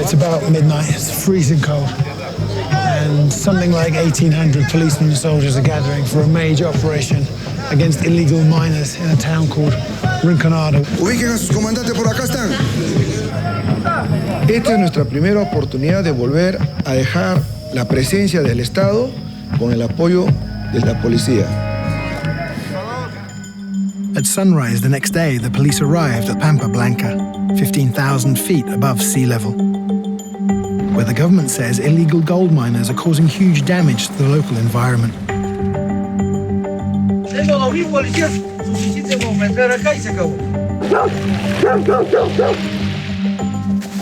it's about midnight, it's freezing cold. And something like 1,800 policemen and soldiers are gathering for a major operation against illegal miners in a town called Rinconado. Ubiquen a sus comandantes, por acá están. Esta es nuestra primera oportunidad de volver a dejar la presencia del Estado con el apoyo de la policía. At sunrise the next day, the police arrived at Pampa Blanca, 15,000 feet above sea level, where the government says illegal gold miners are causing huge damage to the local environment.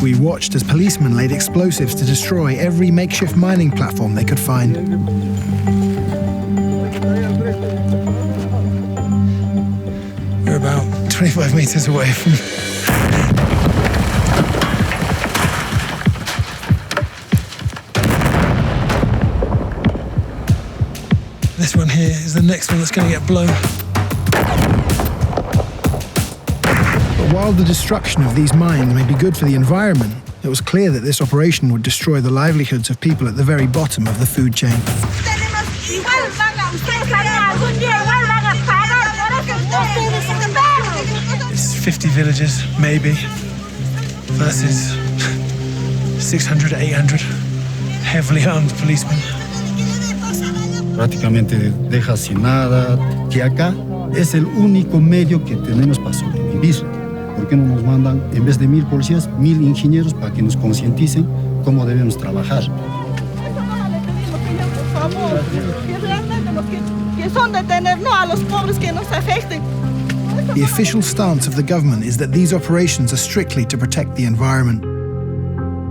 We watched as policemen laid explosives to destroy every makeshift mining platform they could find. We're about 25 meters away from... This one here is the next one that's going to get blown. But while the destruction of these mines may be good for the environment, it was clear that this operation would destroy the livelihoods of people at the very bottom of the food chain. It's 50 villages, maybe, versus 600, 800 heavily armed policemen. Prácticamente deja sin nada, que acá es el único medio que tenemos para sobrevivir. ¿Por qué no nos mandan, en vez de 1,000 policías, 1,000 ingenieros para que nos concienticen cómo debemos trabajar? The official stance of the government is that these operations are strictly to protect the environment.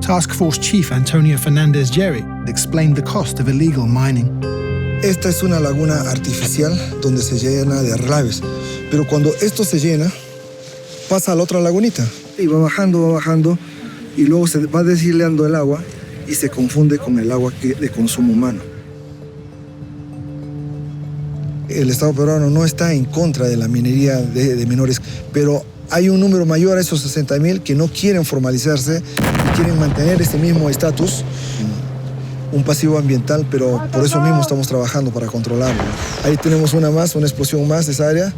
Task Force Chief Antonio Fernandez Jerry explained the cost of illegal mining. Esta es una laguna artificial donde se llena de relaves, pero cuando esto se llena, pasa a la otra lagunita y va bajando y luego se va deshileando el agua y se confunde con el agua de consumo humano. El Estado peruano no está en contra de la minería de menores, pero hay un número mayor a esos 60,000 que no quieren formalizarse y quieren mantener ese mismo estatus, un pasivo ambiental, pero por eso mismo estamos trabajando para controlarlo. Ahí tenemos una explosión más de esa área.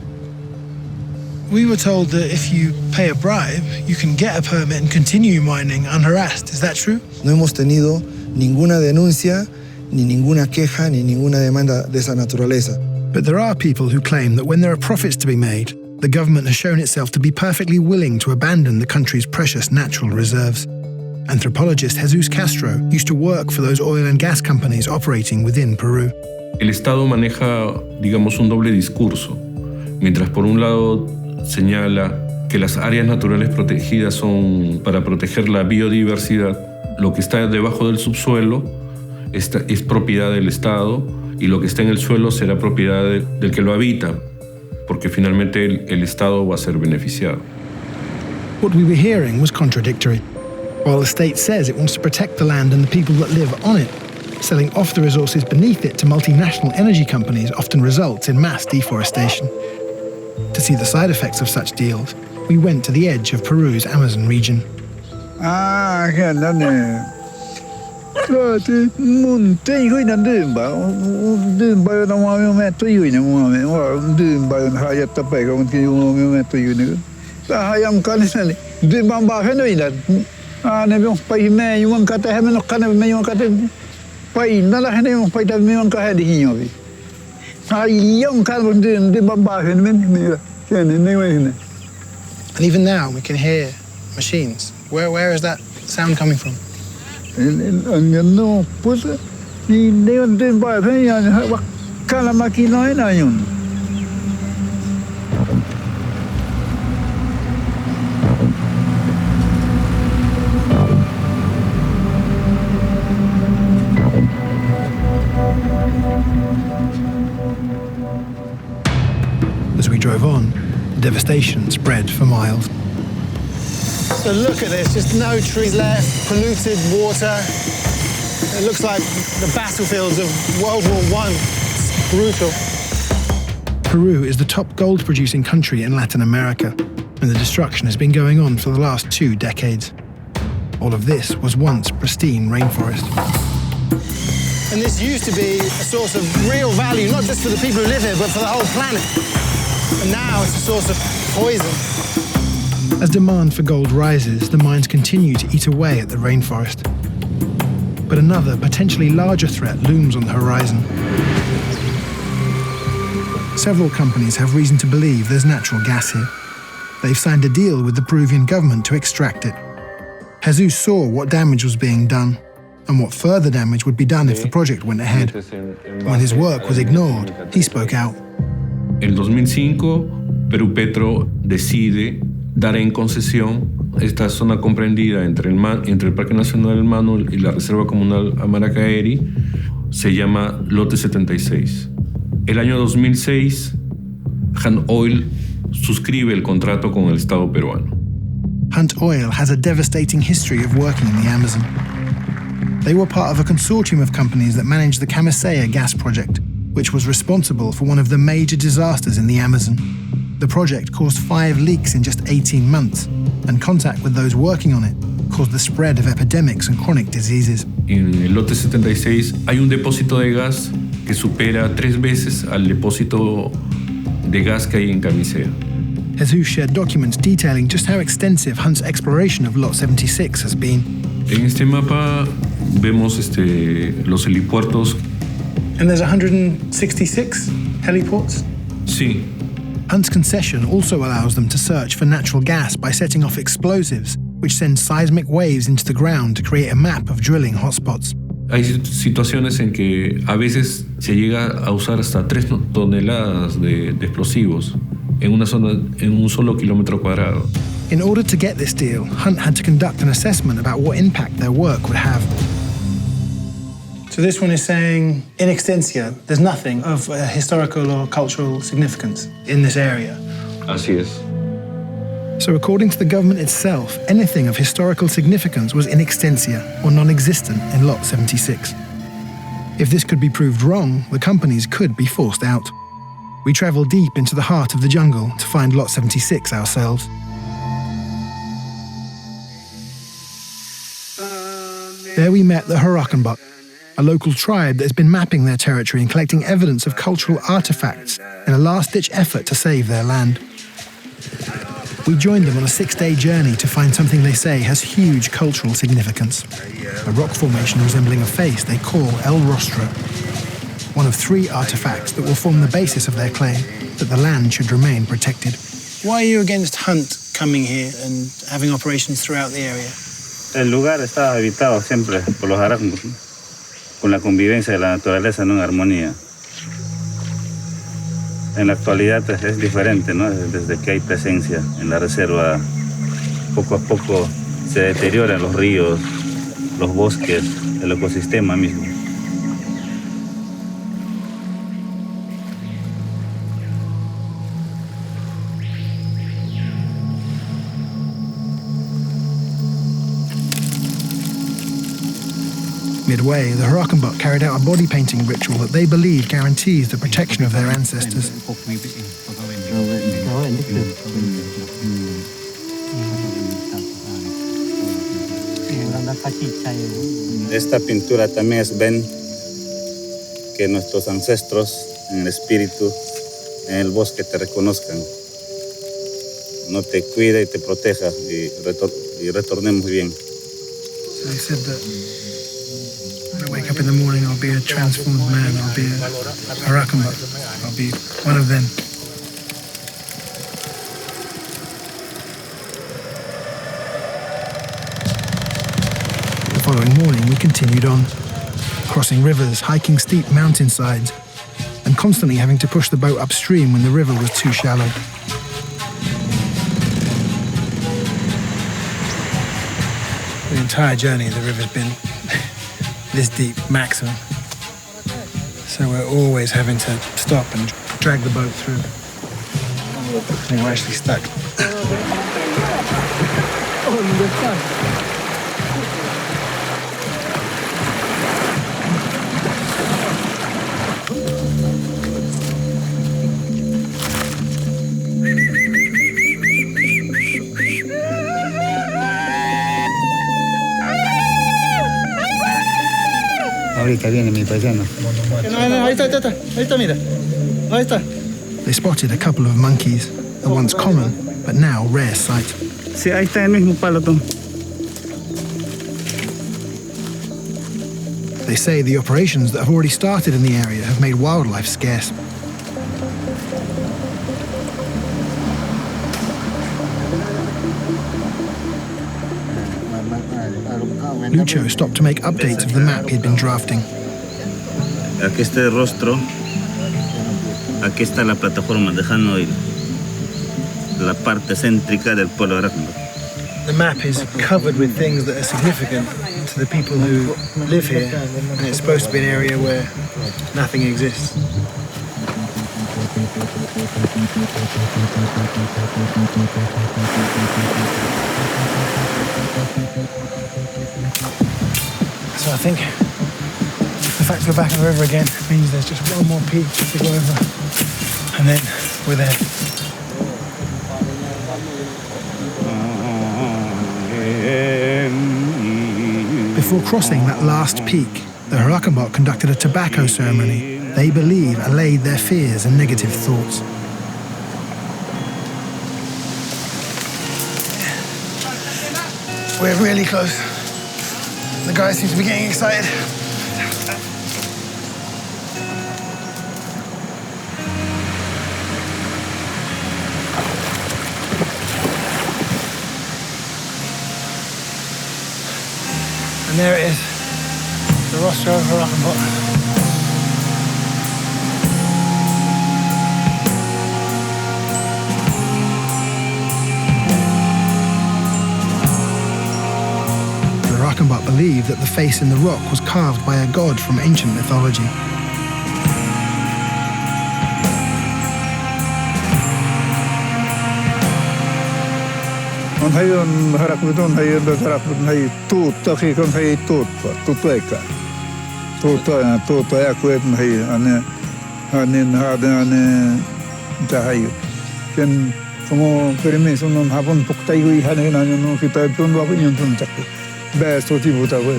We were told that if you pay a bribe, you can get a permit and continue mining unharassed. Is that true? No hemos tenido ninguna denuncia, ni ninguna queja, ni ninguna demanda de esa naturaleza. But there are people who claim that when there are profits to be made, the government has shown itself to be perfectly willing to abandon the country's precious natural reserves. Anthropologist Jesus Castro used to work for those oil and gas companies operating within Peru. El Estado maneja, digamos, un doble discurso. Mientras por un lado señala que las áreas naturales protegidas son para proteger la biodiversidad, lo que está debajo del subsuelo es propiedad del Estado y lo que está en el suelo será propiedad del que lo habita, porque finalmente el Estado va a ser beneficiado. What we were hearing was contradictory. While the state says it wants to protect the land and the people that live on it, selling off the resources beneath it to multinational energy companies often results in mass deforestation. To see the side effects of such deals, we went to the edge of Peru's Amazon region. And even now we can hear machines. Where is that sound coming from? As we drove on, the devastation spread for miles. So look at this, just no trees left, polluted water. It looks like the battlefields of World War I. It's brutal. Peru is the top gold-producing country in Latin America, and the destruction has been going on for the last 2 decades. All of this was once pristine rainforest. And this used to be a source of real value, not just for the people who live here, but for the whole planet. And now it's a source of poison. As demand for gold rises, the mines continue to eat away at the rainforest. But another, potentially larger threat looms on the horizon. Several companies have reason to believe there's natural gas here. They've signed a deal with the Peruvian government to extract it. Jesus saw what damage was being done and what further damage would be done if the project went ahead. When his work was ignored, he spoke out. En 2005, Perú Petro decide dar en concesión esta zona comprendida entre el Parque Nacional del Mano y la Reserva Comunal Amaracaeri. Se llama Lote 76. El año 2006, Hunt Oil suscribe el contrato con el Estado peruano. Hunt Oil has a devastating history of working in the Amazon. They were part of a consortium of companies that managed the Camisea gas project, which was responsible for one of the major disasters in the Amazon. The project caused 5 leaks in just 18 months, and contact with those working on it caused the spread of epidemics and chronic diseases. En el lote 76 hay un depósito de gas que supera 3 veces al depósito de gas que hay en Camisea. Jesus shared documents detailing just how extensive Hunt's exploration of Lot 76 has been. En este mapa vemos los helipuertos. And there's 166 heliports? Sí. Hunt's concession also allows them to search for natural gas by setting off explosives, which send seismic waves into the ground to create a map of drilling hotspots. Hay situaciones en que a veces se llega a usar hasta 3 toneladas de explosivos en una zona, en un solo kilómetro cuadrado. In order to get this deal, Hunt had to conduct an assessment about what impact their work would have. So this one is saying, in extensia, there's nothing of historical or cultural significance in this area. Así es. So according to the government itself, anything of historical significance was in extensia, or non-existent, in Lot 76. If this could be proved wrong, the companies could be forced out. We travel deep into the heart of the jungle to find Lot 76 ourselves. There we met the Harakmbut, a local tribe that has been mapping their territory and collecting evidence of cultural artifacts in a last-ditch effort to save their land. We joined them on a 6-day journey to find something they say has huge cultural significance. A rock formation resembling a face they call El Rostro, one of 3 artifacts that will form the basis of their claim that the land should remain protected. Why are you against Hunt coming here and having operations throughout the area? El lugar está habitado siempre por los Harakmbut, con la convivencia de la naturaleza, ¿no?, en armonía. En la actualidad es diferente, ¿no? Desde que hay presencia en la reserva, poco a poco se deterioran los ríos, los bosques, el ecosistema mismo. Midway, the Harakmbut carried out a body painting ritual that they believe guarantees the protection of their ancestors. Esta pintura también ven que nuestros ancestros en el espíritu, en el bosque te reconozcan, no te cuide y te proteja y retornemos bien. So they said that when I wake up in the morning, I'll be a transformed man, I'll be a Harakmbut, I'll be one of them. The following morning, we continued on, crossing rivers, hiking steep mountainsides, and constantly having to push the boat upstream when the river was too shallow. The entire journey, the river's been this deep, maximum. So we're always having to stop and drag the boat through. And we're actually stuck. Ahorita viene mi paisano. Ahí está, mira. Ahí está. They spotted a couple of monkeys, a once common but now rare sight. Sí, ahí está el mismo palo, Tom. They say the operations that have already started in the area have made wildlife scarce. Lucho stopped to make updates of the map he'd been drafting. Aquí está el rostro. Aquí está la plataforma de Hanoi, la parte céntrica del pueblo Harakmbut. The map is covered with things that are significant to the people who live here, and it's supposed to be an area where nothing exists. So I think the fact we're back on the river again means there's just one more peak to go over, and then we're there. Before crossing that last peak, the Harakmbut conducted a tobacco ceremony they believe allayed their fears and negative thoughts. We're really close. The guy seems to be getting excited. And there it is, the rostro of Harakmbut. Harakmbut believed that the face in the rock was carved by a god from ancient mythology. On hayon Harakmbut hayon Harakmbut hay tut taki kon hay tut tutueka. Tuta kwet hay ane tahayo. Ken como permiso non habon puktay gui hanen no kita tun wa kunyon tun chakku. Best oti buta we.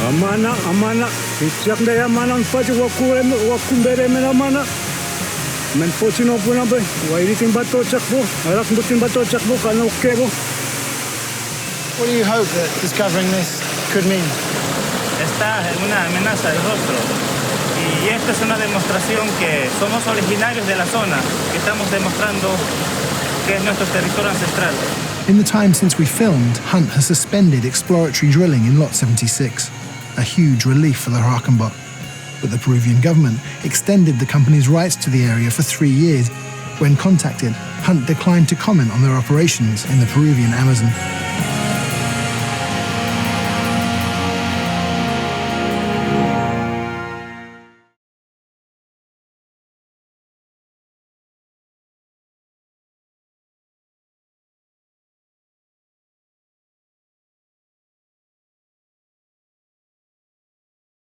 Amana ityak da amana paju wakumbere mena mana. Men pochino puna be wairitin bato chakbo Harakmbutin bato chakbo kana okebo. What do you hope that discovering this could mean? Esta es una amenaza del rostro y esta es una demostración que somos originarios de la zona, que estamos demostrando que es nuestro territorio ancestral. In the time since we filmed, Hunt has suspended exploratory drilling in Lot 76, a huge relief for the Harakmbut. But the Peruvian government extended the company's rights to the area for 3 years. When contacted, Hunt declined to comment on their operations in the Peruvian Amazon.